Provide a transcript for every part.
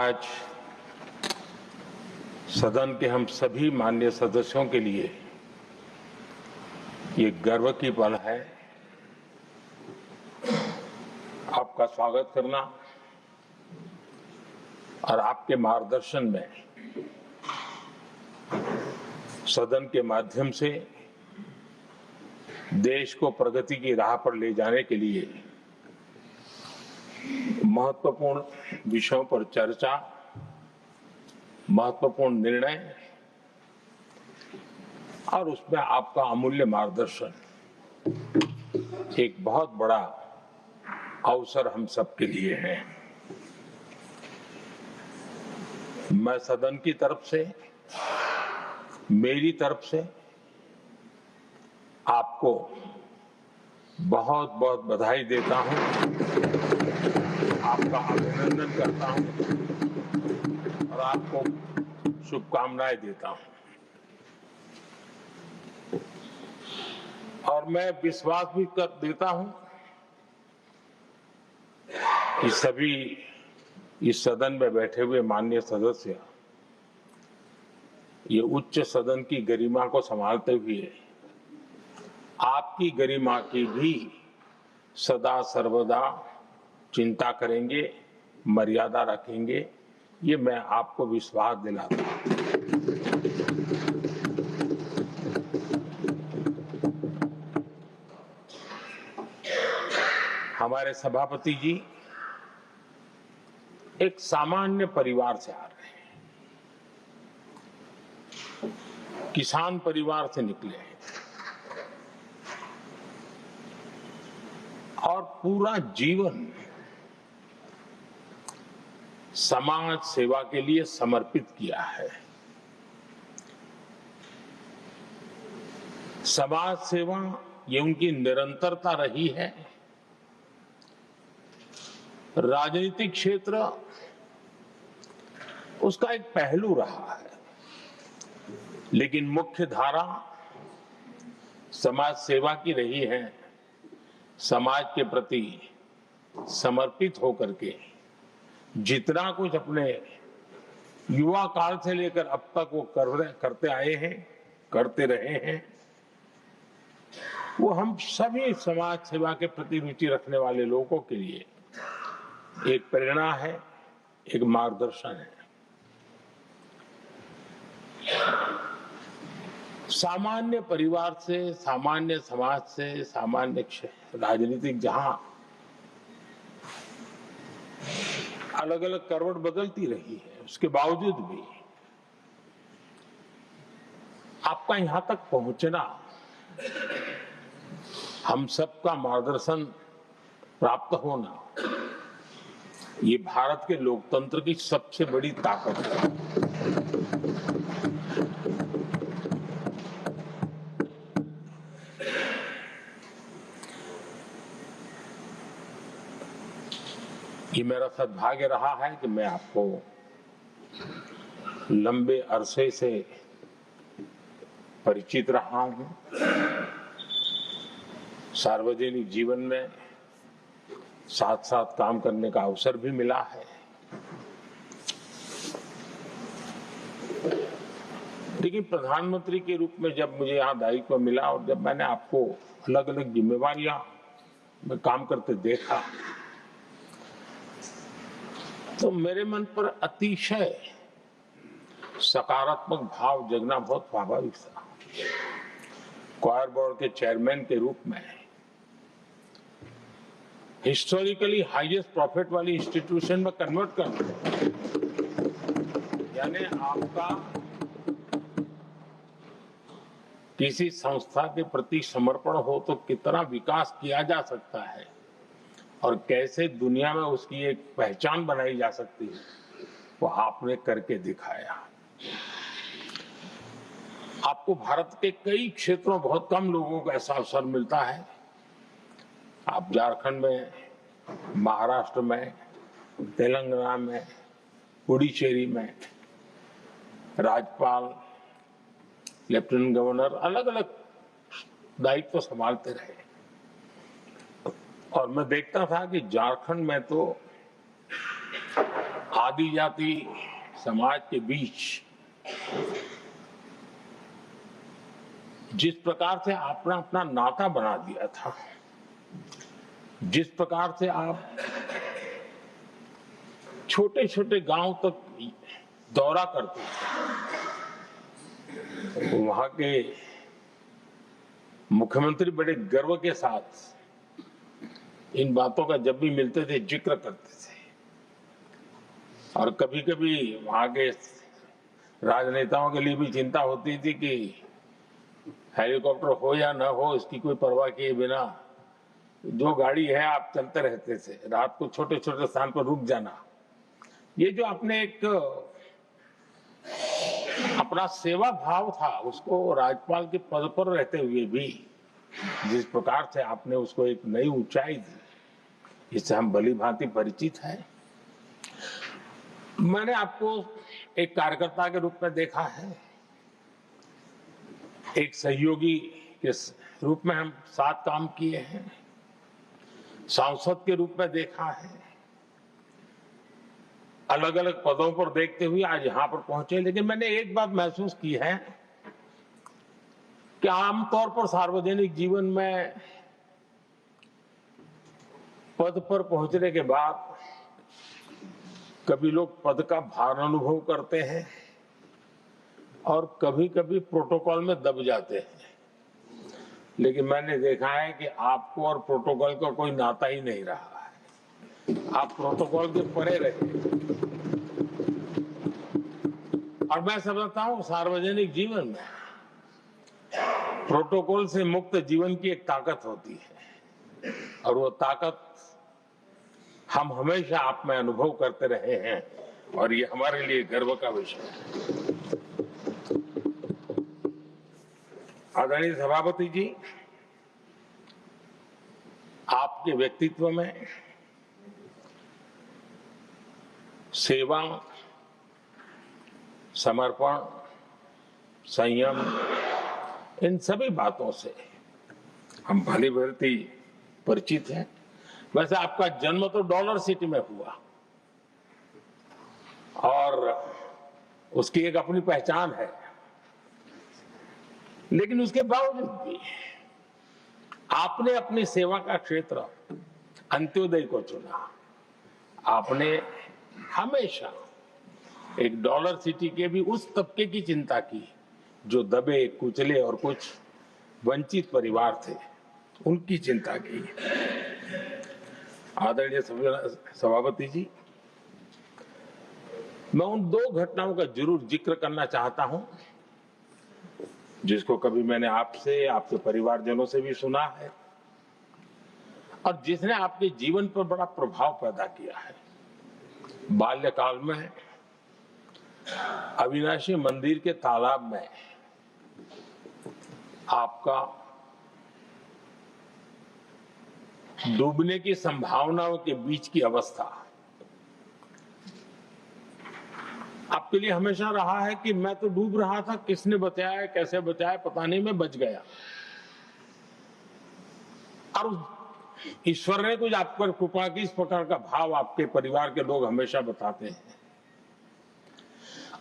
आज सदन के हम सभी माननीय सदस्यों के लिए ये गर्व की पल है आपका स्वागत करना और आपके मार्गदर्शन में सदन के माध्यम से देश को प्रगति की राह पर ले जाने के लिए महत्वपूर्ण विषयों पर चर्चा, महत्वपूर्ण निर्णय और उसमें आपका अमूल्य मार्गदर्शन एक बहुत बड़ा अवसर हम सबके लिए है। मैं सदन की तरफ से, मेरी तरफ से आपको बहुत बहुत बधाई देता हूं, आपका अभिनंदन करता हूं और आपको शुभकामनाएं देता हूं। और मैं विश्वास भी कर देता हूं कि सभी इस सदन में बैठे हुए माननीय सदस्य ये उच्च सदन की गरिमा को संभालते हुए आपकी गरिमा की भी सदा सर्वदा चिंता करेंगे, मर्यादा रखेंगे, ये मैं आपको विश्वास दिलाता हूं। हमारे सभापति जी एक सामान्य परिवार से आ रहे हैं, किसान परिवार से निकले हैं और पूरा जीवन समाज सेवा के लिए समर्पित किया है। समाज सेवा ये उनकी निरंतरता रही है। राजनीतिक क्षेत्र उसका एक पहलू रहा है, लेकिन मुख्य धारा समाज सेवा की रही है। समाज के प्रति समर्पित होकर के जितना कुछ अपने युवा काल से लेकर अब तक वो करते आए हैं, करते रहे हैं, वो हम सभी समाज सेवा के प्रति रुचि रखने वाले लोगों के लिए एक प्रेरणा है, एक मार्गदर्शन है। सामान्य परिवार से, सामान्य समाज से, सामान्य राजनीतिक जहां अलग अलग करवट बदलती रही है, उसके बावजूद भी आपका यहां तक पहुंचना, हम सबका मार्गदर्शन प्राप्त होना, ये भारत के लोकतंत्र की सबसे बड़ी ताकत है। ये मेरा सद्भाग्य रहा है कि मैं आपको लंबे अरसे से परिचित रहा हूं। सार्वजनिक जीवन में साथ साथ काम करने का अवसर भी मिला है। लेकिन प्रधानमंत्री के रूप में जब मुझे यहाँ दायित्व मिला और जब मैंने आपको अलग अलग जिम्मेवारियां में काम करते देखा, तो मेरे मन पर अतिशय सकारात्मक भाव जगना बहुत स्वाभाविक था। क्वायर बोर्ड के चेयरमैन के रूप में हिस्टोरिकली हाईएस्ट प्रॉफिट वाली इंस्टीट्यूशन में कन्वर्ट करना, यानी आपका किसी संस्था के प्रति समर्पण हो तो कितना विकास किया जा सकता है और कैसे दुनिया में उसकी एक पहचान बनाई जा सकती है, वो आपने करके दिखाया। आपको भारत के कई क्षेत्रों, बहुत कम लोगों को ऐसा अवसर मिलता है। आप झारखंड में, महाराष्ट्र में, तेलंगाना में, पुडुचेरी में राज्यपाल, लेफ्टिनेंट गवर्नर अलग अलग दायित्व संभालते रहे और मैं देखता था कि झारखंड में तो आदिजाति समाज के बीच जिस प्रकार से आपने अपना नाता बना दिया था, जिस प्रकार से आप छोटे छोटे गांव तक दौरा करते थे, वहां के मुख्यमंत्री बड़े गर्व के साथ इन बातों का जब भी मिलते थे जिक्र करते थे। और कभी कभी वहां के राजनेताओं के लिए भी चिंता होती थी कि हेलीकॉप्टर हो या न हो, इसकी कोई परवाह किए बिना जो गाड़ी है आप चलते रहते थे, रात को छोटे छोटे स्थान पर रुक जाना। ये जो आपने एक अपना सेवा भाव था, उसको राज्यपाल के पद पर रहते हुए भी जिस प्रकार से आपने उसको एक नई ऊंचाई दी, इससे हम भली भांति परिचित हैं। मैंने आपको एक कार्यकर्ता के रूप में देखा है, एक सहयोगी के रूप में हम साथ काम किए हैं, सांसद के रूप में देखा है, अलग अलग पदों पर देखते हुए आज यहां पर पहुंचे। लेकिन मैंने एक बात महसूस की है कि आमतौर पर सार्वजनिक जीवन में पद पर पहुंचने के बाद कभी लोग पद का भार अनुभव करते हैं और कभी कभी प्रोटोकॉल में दब जाते हैं। लेकिन मैंने देखा है कि आपको और प्रोटोकॉल का कोई नाता ही नहीं रहा है, आप प्रोटोकॉल के परे रहे। और मैं समझता हूं सार्वजनिक जीवन में प्रोटोकॉल से मुक्त जीवन की एक ताकत होती है, और वो ताकत हम हमेशा आप में अनुभव करते रहे हैं, और ये हमारे लिए गर्व का विषय है। आदरणीय सभापति जी, आपके व्यक्तित्व में सेवा, समर्पण, संयम, इन सभी बातों से हम भली भांति परिचित हैं। वैसे आपका जन्म तो डॉलर सिटी में हुआ और उसकी एक अपनी पहचान है, लेकिन उसके बावजूद भी आपने अपनी सेवा का क्षेत्र अंत्योदय को चुना। आपने हमेशा एक डॉलर सिटी के भी उस तबके की चिंता की जो दबे कुचले और कुछ वंचित परिवार थे, उनकी चिंता की। आदरणीय सभापति जी, मैं उन दो घटनाओं का जरूर जिक्र करना चाहता हूं जिसको कभी मैंने आपसे, आपके परिवारजनों से भी सुना है और जिसने आपके जीवन पर बड़ा प्रभाव पैदा किया है। बाल्यकाल में अविनाशी मंदिर के तालाब में आपका डूबने की संभावनाओं के बीच की अवस्था आपके लिए हमेशा रहा है कि मैं तो डूब रहा था, किसने बचाया, कैसे बचाया पता नहीं, मैं बच गया। और ईश्वर ने कुछ आप पर कृपा की, इस प्रकार का भाव आपके परिवार के लोग हमेशा बताते हैं।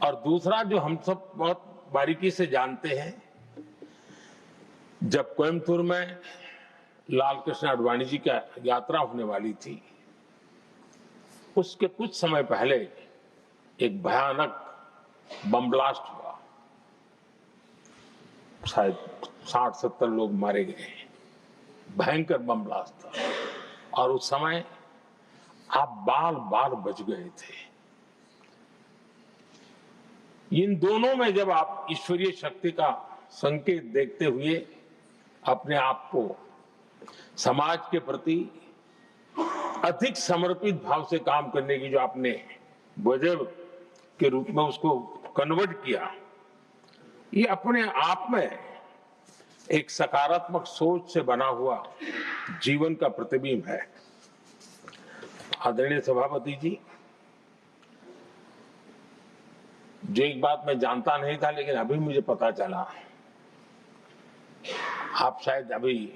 और दूसरा जो हम सब बहुत बारीकी से जानते हैं, जब कोयम्बतूर में लाल कृष्ण आडवाणी जी का यात्रा होने वाली थी, उसके कुछ समय पहले एक भयानक बम ब्लास्ट हुआ, शायद 60-70 लोग मारे गए। भयंकर बम ब्लास्ट था और उस समय आप बाल बाल बच गए थे। इन दोनों में जब आप ईश्वरीय शक्ति का संकेत देखते हुए अपने आप को समाज के प्रति अधिक समर्पित भाव से काम करने की जो आपने वजह के रूप में उसको कन्वर्ट किया, ये अपने आप में एक सकारात्मक सोच से बना हुआ जीवन का प्रतिबिंब है। आदरणीय सभापति जी, जो एक बात मैं जानता नहीं था लेकिन अभी मुझे पता चला, आप शायद अभी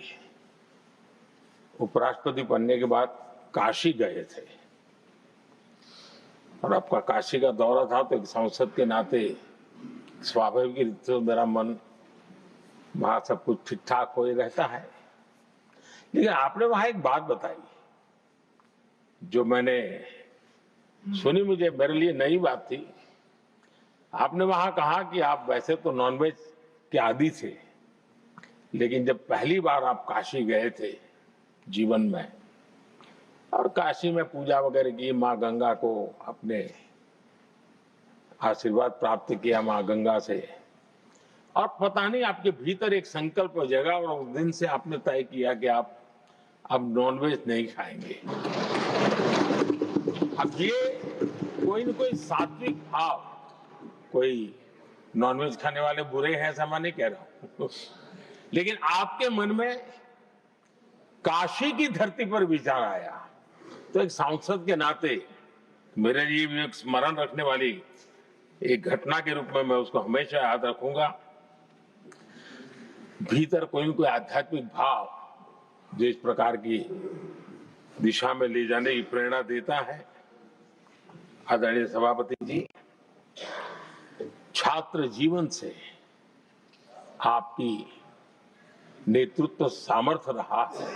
उपराष्ट्रपति बनने के बाद काशी गए थे और आपका काशी का दौरा था तो एक सांसद के नाते स्वाभाविक रूप से मेरा मन वहां सब कुछ ठीक ठाक हो ही रहता है। लेकिन आपने वहां एक बात बताई जो मैंने सुनी, मुझे मेरे लिए नई बात थी। आपने वहां कहा कि आप वैसे तो नॉनवेज के आदी थे, लेकिन जब पहली बार आप काशी गए थे जीवन में और काशी में पूजा वगैरह की, माँ गंगा को अपने आशीर्वाद प्राप्त किया माँ गंगा से, और पता नहीं आपके भीतर एक संकल्प जगा और उस दिन से आपने तय किया कि आप अब नॉनवेज नहीं खाएंगे। अब ये कोई न कोई सात्विक भाव, कोई नॉनवेज खाने वाले बुरे हैं ऐसा मैं नहीं कह रहा हूं, लेकिन आपके मन में काशी की धरती पर विचार आया, तो एक सांसद के नाते मेरे लिए भी एक स्मरण रखने वाली एक घटना के रूप में मैं उसको हमेशा याद रखूंगा। भीतर कोई न कोई आध्यात्मिक भाव जो इस प्रकार की दिशा में ले जाने की प्रेरणा देता है। आदरणीय सभापति जी, छात्र जीवन से आपकी नेतृत्व सामर्थ्य रहा है।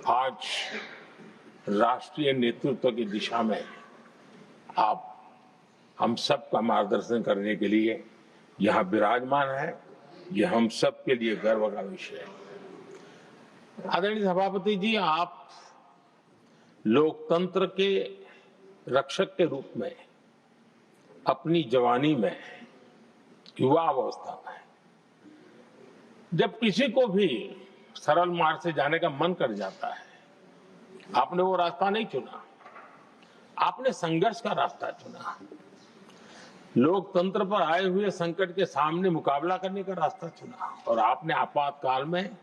आज राष्ट्रीय नेतृत्व की दिशा में आप हम सब का मार्गदर्शन करने के लिए यहाँ विराजमान है। यह हम सब के लिए गर्व का विषय है। आदरणीय सभापति जी, आप लोकतंत्र के रक्षक के रूप में अपनी जवानी में, युवा अवस्था में, जब किसी को भी सरल मार्ग से जाने का मन कर जाता है, आपने वो रास्ता नहीं चुना, आपने संघर्ष का रास्ता चुना। लोकतंत्र पर आए हुए संकट के सामने मुकाबला करने का रास्ता चुना और आपने आपातकाल में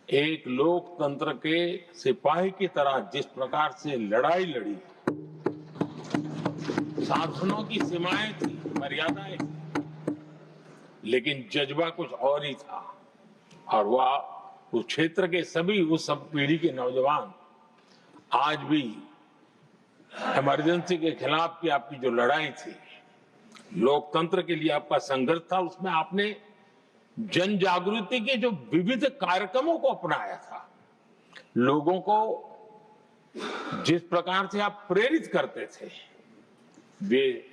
एक लोकतंत्र के सिपाही की तरह जिस प्रकार से लड़ाई लड़ी, शासनों की सीमाएं थी, मर्यादाएं थी, लेकिन जज्बा कुछ और ही था। और वह उस क्षेत्र के सभी, उस सब पीढ़ी के नौजवान आज भी इमरजेंसी के खिलाफ की आपकी जो लड़ाई थी, लोकतंत्र के लिए आपका संघर्ष था, उसमें आपने जन जागृति के जो विविध कार्यक्रमों को अपनाया था। लोगों को जिस प्रकार से आप प्रेरित करते थे, वे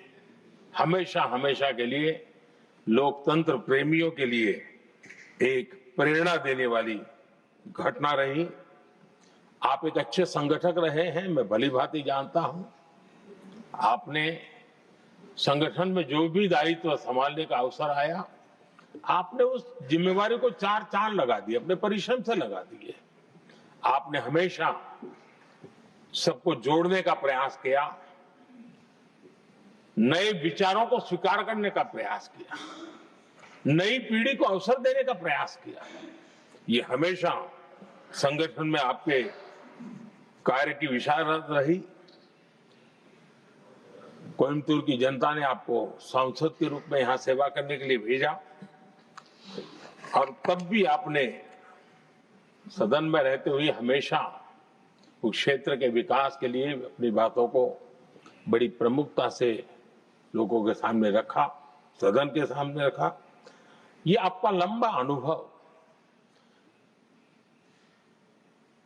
हमेशा हमेशा के लिए लोकतंत्र प्रेमियों के लिए एक प्रेरणा देने वाली घटना रही। आप एक अच्छे संगठक रहे हैं, मैं भली भांति जानता हूं। आपने संगठन में जो भी दायित्व संभालने का अवसर आया, आपने उस जिम्मेवारी को चार चांद लगा दिए, अपने परिश्रम से लगा दिए। आपने हमेशा सबको जोड़ने का प्रयास किया, नए विचारों को स्वीकार करने का प्रयास किया, नई पीढ़ी को अवसर देने का प्रयास किया। ये हमेशा संगठन में आपके कार्य की विशारत रही। कोयम्बतूर की जनता ने आपको सांसद के रूप में यहां सेवा करने के लिए भेजा और तब भी आपने सदन में रहते हुए हमेशा उस क्षेत्र के विकास के लिए अपनी बातों को बड़ी प्रमुखता से लोगों के सामने रखा, सदन के सामने रखा। ये आपका लंबा अनुभव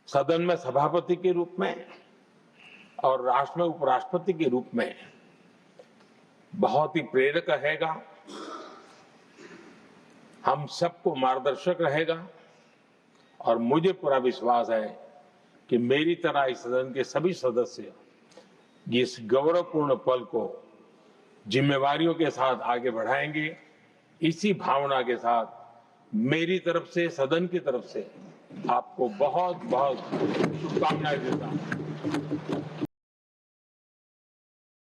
सदन में सभापति के रूप में और राष्ट्र में उपराष्ट्रपति के रूप में बहुत ही प्रेरक रहेगा, हम सबको मार्गदर्शक रहेगा। और मुझे पूरा विश्वास है कि मेरी तरह इस सदन के सभी सदस्य इस गौरवपूर्ण पल को जिम्मेवारियों के साथ आगे बढ़ाएंगे। इसी भावना के साथ मेरी तरफ से, सदन की तरफ से आपको बहुत बहुत शुभकामनाएं देता हूं।